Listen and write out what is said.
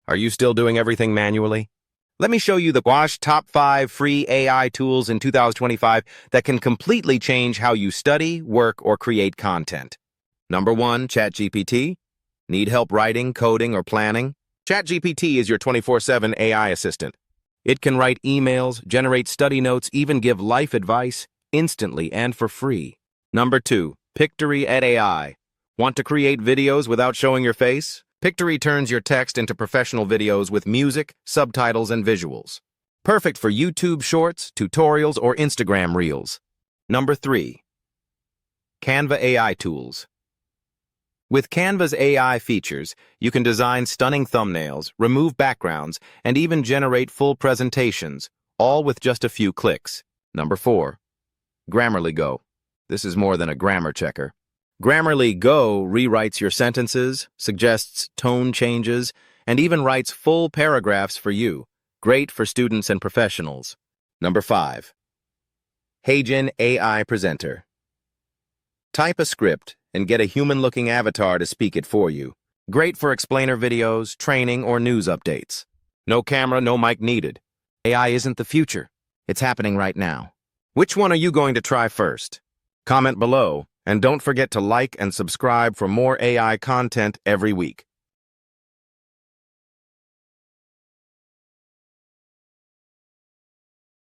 Are you still doing everything manually? Let me show you the Wash Top 5 free AI tools in 2025 that can completely change how you study, work, or create content. Number 1, ChatGPT. Need help writing, coding, or planning? ChatGPT is your 24/7 AI assistant. It can write emails, generate study notes, even give life advice instantly and for free. Number 2, Pictory.ai. Want to create videos without showing your face? Pictory turns your text into professional videos with music, subtitles, and visuals. Perfect for YouTube Shorts, tutorials, or Instagram Reels. Number 3, Canva AI tools. With Canva's AI features, you can design stunning thumbnails, remove backgrounds, and even generate full presentations, all with just a few clicks. Number 4, GrammarlyGO. This is more than a grammar checker. GrammarlyGO rewrites your sentences, suggests tone changes, and even writes full paragraphs for you. Great for students and professionals. Number 5, HeyGen AI Presenter. Type a script and get a human-looking avatar to speak it for you. Great for explainer videos, training, or news updates. No camera, no mic needed. AI isn't the future. It's happening right now. Which one are you going to try first? Comment below, and don't forget to like and subscribe for more AI content every week.